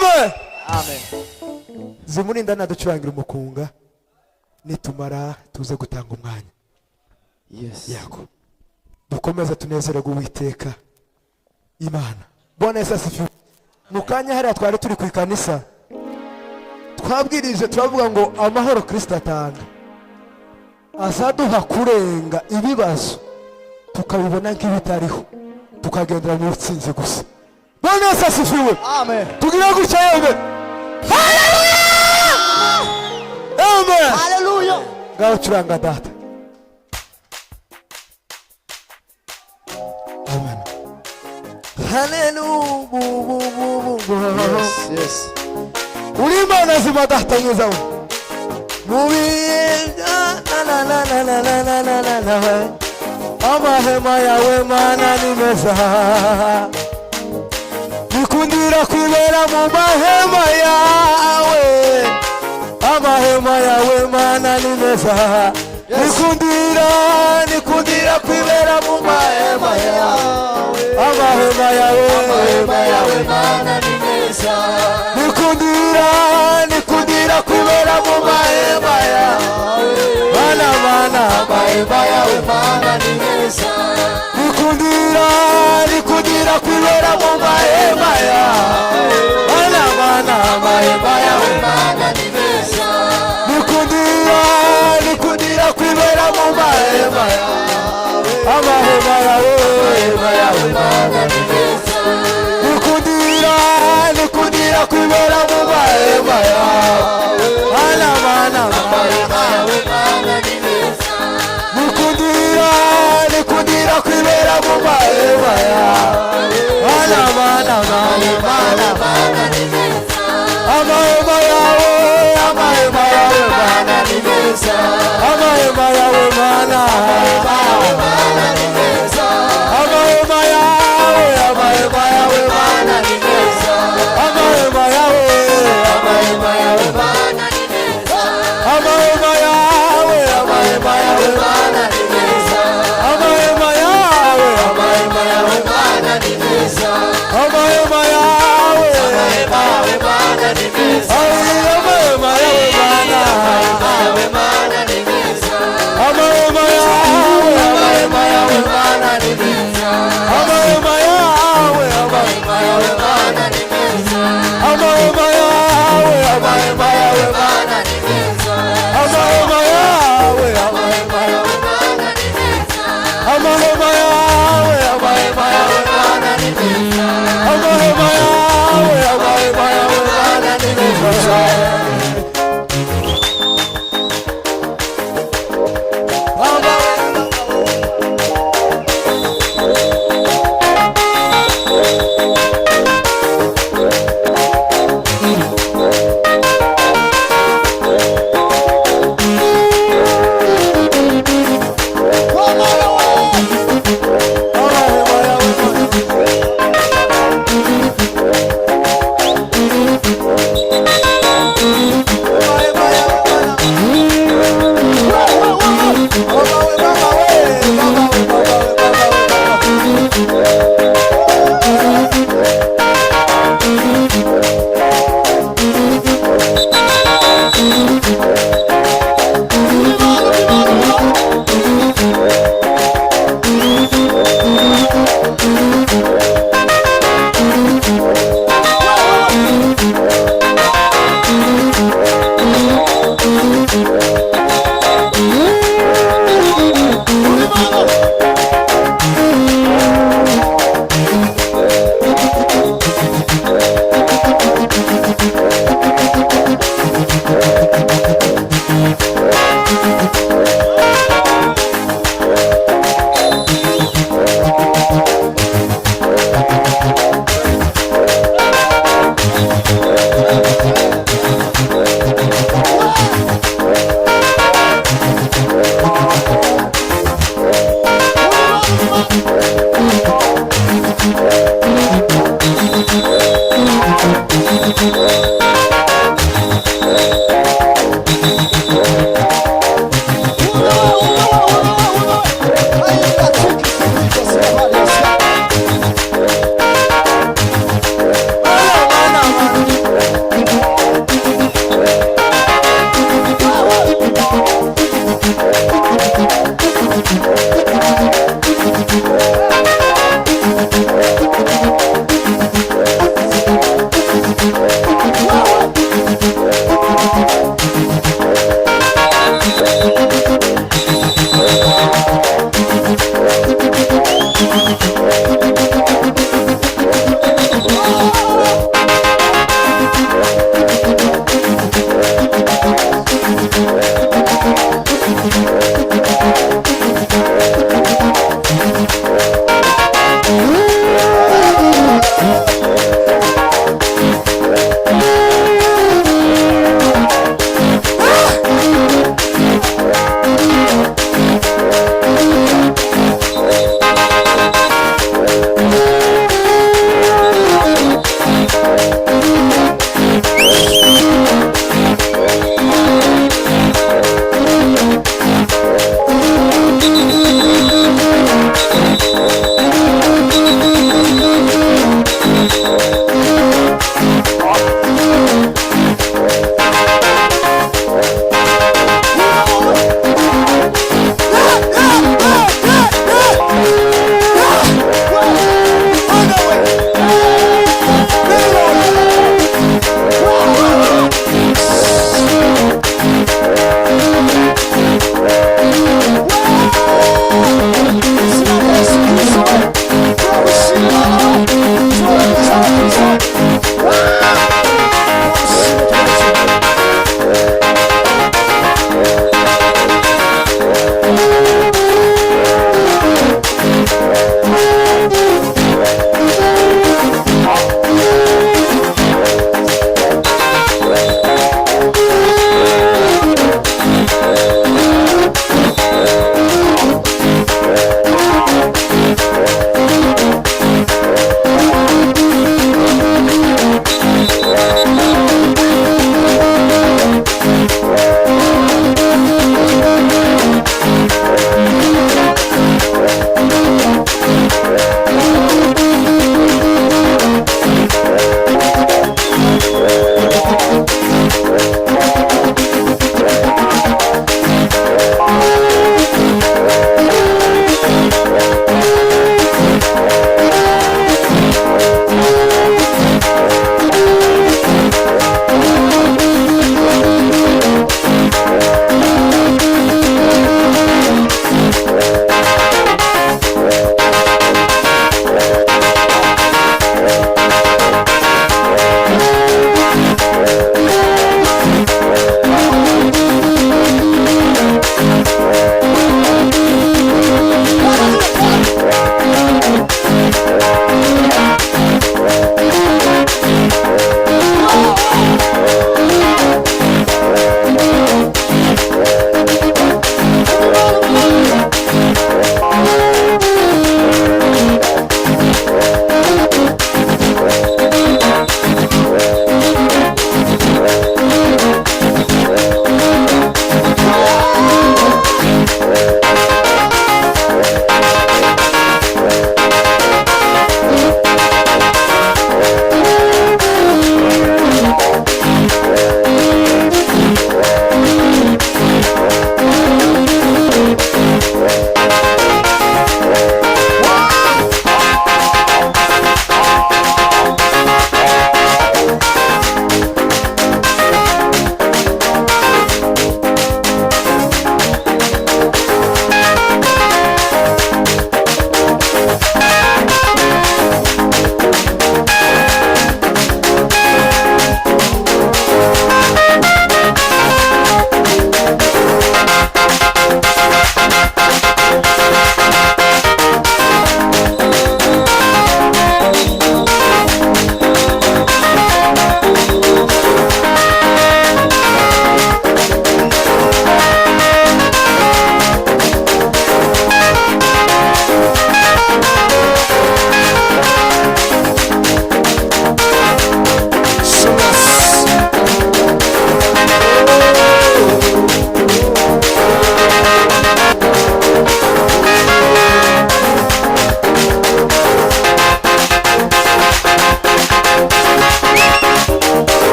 Amen. Amen. Zimurinda naducurangira umukunga nitumara tuze gutanga umwanya. Yes. Yako. Dukomeze tunezererwe Uwiteka Imana. Bwana Yesu asifiwe. Mukanya hariya twari turi ku ikanisa. Twabwirije turavuga ngo amahoro Kristo atanga azaduha kurenga ibibazo tukabibona nk'ibitariho tukagendera mu butsinzi gusa. Bwana Yesu asifiwe. Amen. Tugira gutya yewe. Hallelujah. Amen. Hallelujah. Ngaho curanga data. Amen. Hallelujah. Yes. Uri Imana zima data nyiza we. Amahema yawe Mana ni meza. Nikundira kwibera mu mahema yawe. Amahema yawe Mana ni meza. Nikundira kwibera mu mahema yawe. Amahema yawe Mana ni meza. Nikundira kwibera mu mahema yawe. Mana Amahema yawe Mana ni meza. Nikundira kwibera mu mahema yawe. Mana Amahema yawe Mana ni meza. Nikundira kwibera mu mahema yawe. Amahema yawe Mana ni meza. Nikundira kwibera mu mahema yawe. Amahema yawe Mana ni meza. Nikundira kwibera mu mahema yawe. Mana Mana ni meza. amahema yawe Mana ni meza. Amahema yawe Mana Mana ni meza. amahema yawe Mana ni meza. Amahema yawe Amahema yawe Mana ni meza. amahema yawe Mana ni meza. amahema yawe Amahema yawe Mana ni meza. amahema yawe Mana ni meza. amahema yawe Mana Mana ni meza. amahema yawe Mana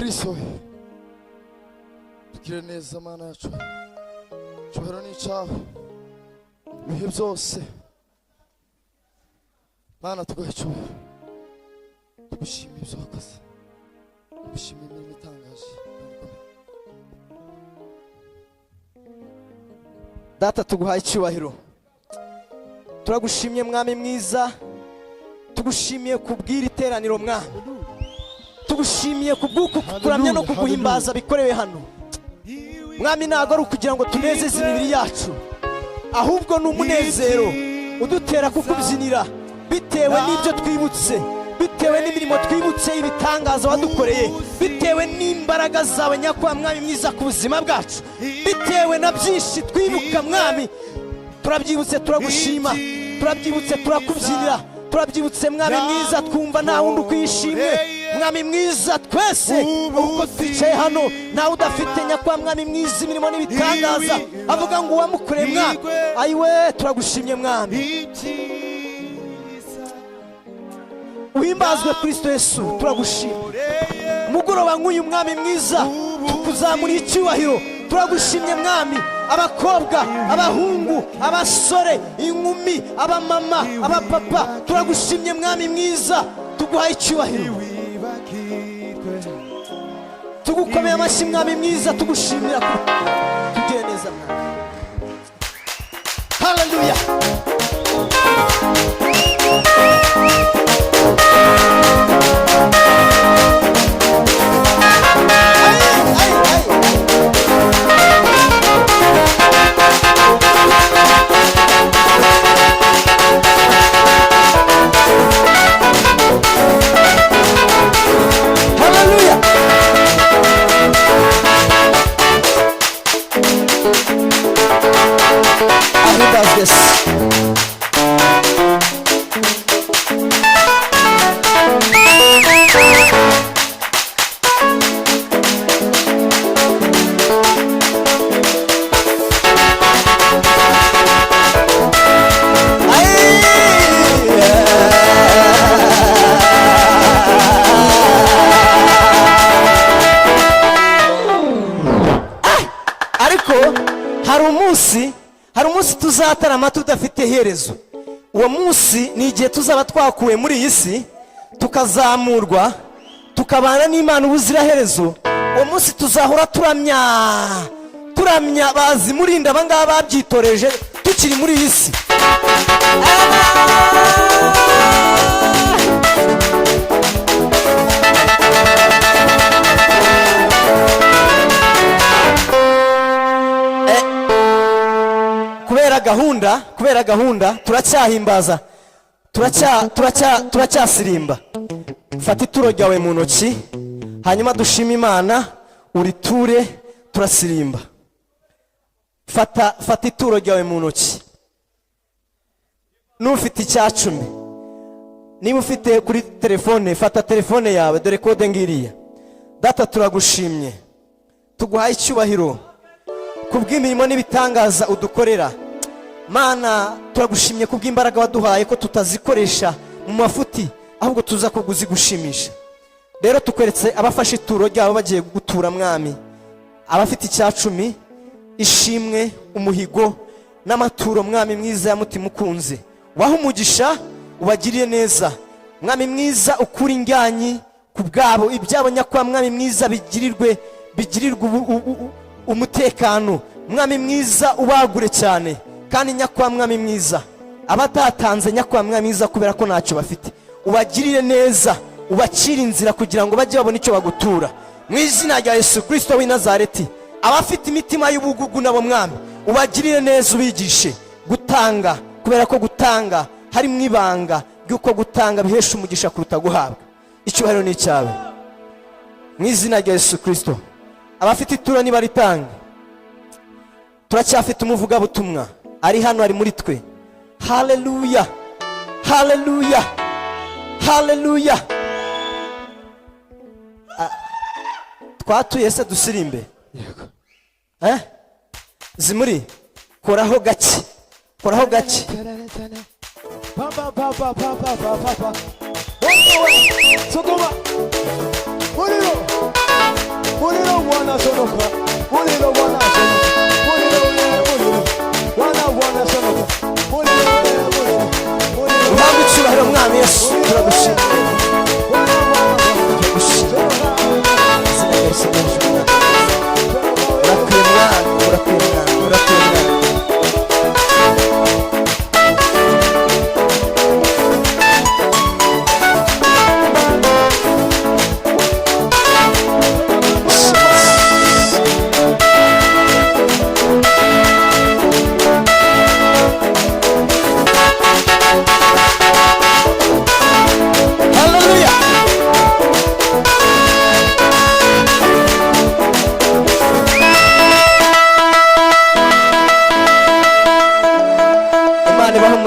Kristo tugire neza Mana yacu cyubahiro ni cyawe ibihe byose Mana tuguhe cyubahiro tugushimire ibyo wakoze tugushimire imirimo itangaje Data tuguhaye icyubahiro turagushimye mwami mwiza tugushimiye kubwira iteraniro mwami tugushimiye kubwuko kukuramya no kuguhimbaza bikorewe hano mwami ntago ari ukugira ngo tunezeze imibiri yacu ahubwo ni umunezero udutera kukubyinira bitewe n'ibyo twibutse bitewe n'imirimo twibutse ibitangaza wadukoreye bitewe n'imbaraga zawe nyakubahwa mwami mwiza ku buzima bwacu bitewe na byinshi twibuka mwami turabyibutse turagushima turabyibutse turakubyinira turabyibutse mwami mwiza twumva nta wundi ukwishimwe mwami mwiza twese uko twicaye hano ntawe udafite nyakubahwa mwami mwiza imirimo n'ibitangaza avuga ngo uwamukoreye mwami ayiwe turagushimye mwami uhimbazwe Kristo Yesu turagushima mugoroba nk'uyu mwami mwiza tukuzamura icyubahiro turagushimye mwami abakobwa abahungu abasore inkumi abamama abapapa turagushimye mwami mwiza tuguhaye icyubahiro tugukomeye amashyi mwami mwiza tugushimira tugire neza mwami haleluya hari umunsi tuzatarama tudafite iherezo uwo munsi ni igihe tuzaba twakuwe muri iyi si tukazamurwa tukabana n'Imana ubuziraherezo uwo munsi tuzahora turamya bazi murinda abangaba babyitoreje tukiri muri iyi si kubera gahunda turacyahimbaza turacyasirimba fata ituro ryawe mu ntoki hanyuma dushima Imana uriture turasirimba fata ituro ryawe mu ntoki n'ufite icyacumi niba ufite kuri telefone fata telefone yawe dore kode ngiriya data turagushimye tuguhaye icyubahiro kubw'imirimo n'ibitangaza udukorera Mana turagushimye kubw'imbaraga waduhaye ko tutazikoresha mu mafuti ahubwo tuza kugushimisha rero tukweretse abafashe ituro ryabo bagiye gutura mwami abafite icyacumi ishimwe umuhigo n'amaturo mwami mwiza ya mutima ukunze waho umugisha ubagiriye neza mwami mwiza ukuri njyanyi ku bwabo ibyabo nyakwa mwami mwiza bigirirwe umutekano mwami mwiza ubagure cyane kandi nyakwa mwami mwiza abatatanze nyakwa mwami mwiza kubera ko ntacyo bafite ubagirire neza ubacira inzira kugira ngo bajye babona icyo bagutura mu izina rya Yesu Kristo w'i Nazareti abafite imitima y'ubugugu nabo mwami ubagirire neza ubigishe gutanga kubera ko gutanga hari mu ibanga ry'uko gutanga bihesha umugisha kuruta guhabwa icyubahiro ni icyawe mu izina rya Yesu Kristo abafite ituro niba ritanga turacyafite umuvugabutumwa ari hano ari muri twe haleluya haleluya haleluya twatuye se dusirimbe yego zimuri koraho gake Sodoma, Muriro.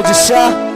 umugisha